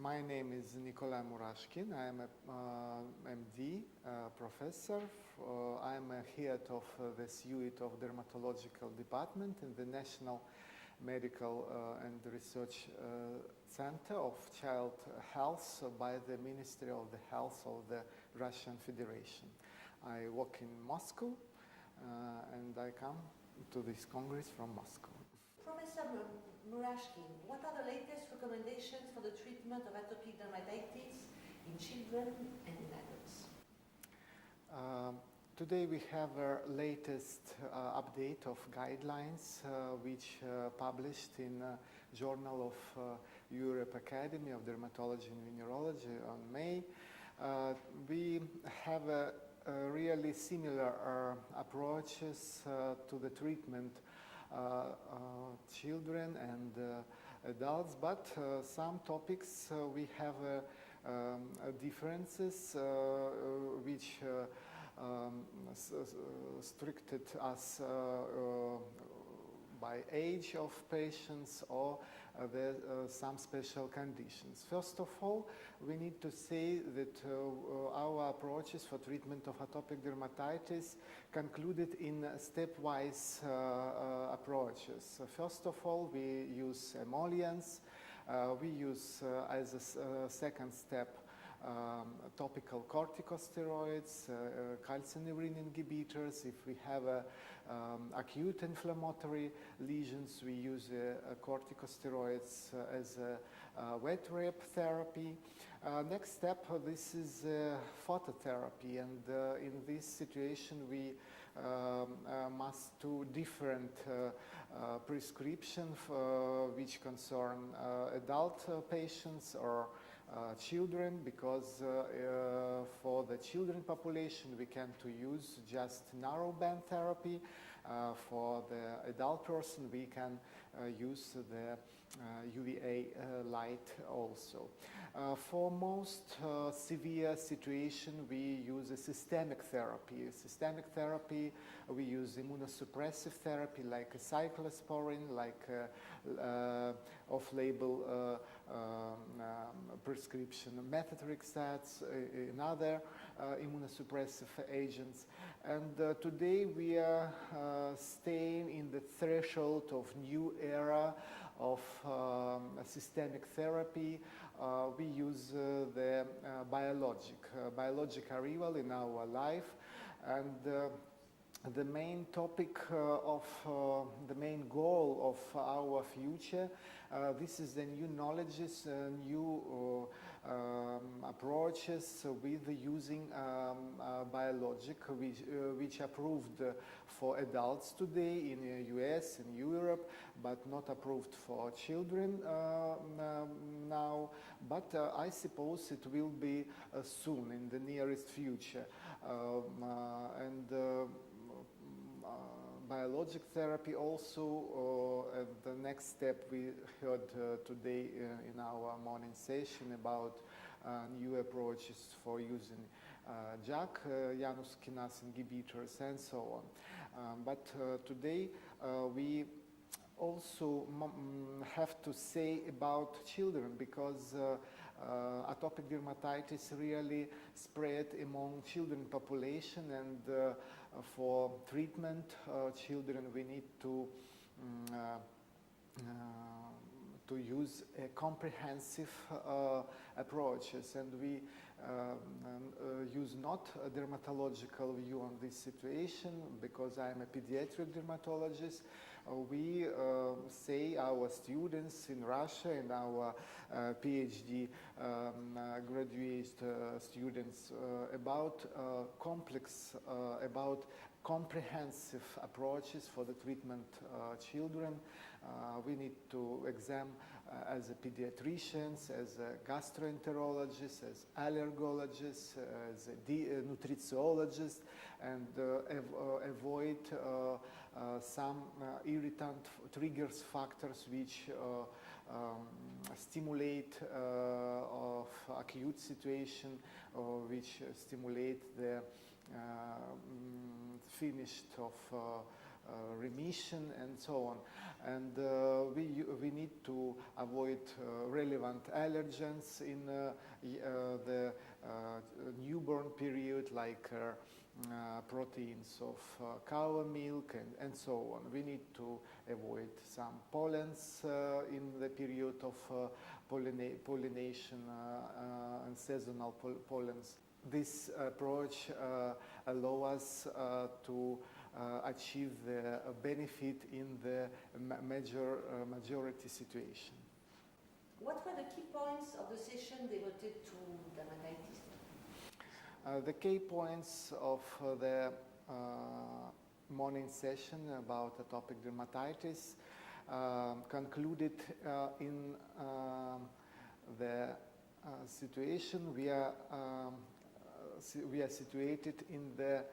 My name is MURASHKIN. I am a MD professor. I am a head of this unit of dermatological department in the National Medical and Research Center of Child Health by the Ministry of the Health of the Russian Federation. I work in Moscow and I come to this Congress from Moscow. Professor MURASHKIN, what are the latest recommendations for the treatment of atopic dermatitis in children and in adults? Today we have our latest update of guidelines which published in Journal of Europe Academy of Dermatology and Venereology on May. We have really similar approaches to the treatment children and adults, but some topics we have differences which restricted us by age of patients or some special conditions. First of all, we need to say that our approaches for treatment of atopic dermatitis concluded in stepwise approaches. First of all, we use emollients. We use as a second step topical corticosteroids, calcineurin inhibitors. If we have acute inflammatory lesions, we use corticosteroids as a wet rep therapy. Next step, this is phototherapy, and in this situation we must do different prescriptions which concern adult patients or children, because for the children population we can to use just narrow band therapy. For the adult person we can use the UVA light also. For most severe situation we use a systemic therapy. Systemic therapy, we use immunosuppressive therapy like cyclosporin, like off-label prescription methotrexate, and other immunosuppressive agents. And today we are staying in the threshold of new era of systemic therapy. We use the biologic arrival in our life, and the main topic of the main goal of our future, this is the new knowledges, new approaches with using biologic, which approved for adults today in the US and Europe, but not approved for children now. But I suppose it will be soon, in the nearest future. Biologic therapy also, the next step we heard today in our morning session about new approaches for using JAK, Janus kinase inhibitors, and so on. But today we also have to say about children, because atopic dermatitis really spread among children population, and for treatment children we need to use comprehensive approaches, and we use not a dermatological view on this situation, because I am a pediatric dermatologist. We say our students in Russia and our PhD graduate students about about comprehensive approaches for the treatment children. We need to examine as a pediatricians, as a gastroenterologists, as allergologists, as a nutritiologist, and avoid some irritant triggers factors which stimulate of acute situation, which stimulate the finished of remission and so on. And we need to avoid relevant allergens in the newborn period, like proteins of cow milk and so on. We need to avoid some pollens in the period of pollination and seasonal pollens. This approach allows us to achieve the benefit in the majority situation. What were the key points of the session devoted to dermatitis? The key points of the morning session about atopic dermatitis concluded in the situation we are situated in the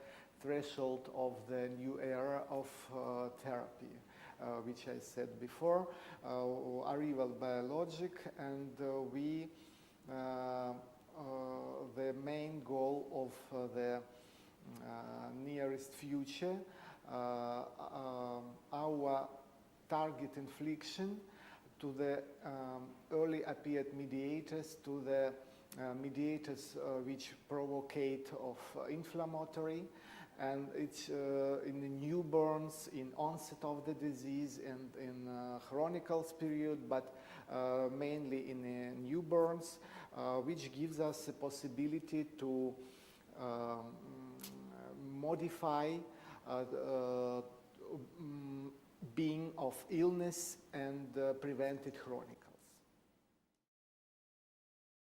threshold of the new era of therapy, which I said before, arrival biologic, and the main goal of the nearest future, our target infliction to the early appeared mediators, to the mediators which provocate of inflammatory, and it's in the newborns, in onset of the disease, and in chronic period, but mainly in the newborns, which gives us the possibility to modify being of illness and prevent it chronic.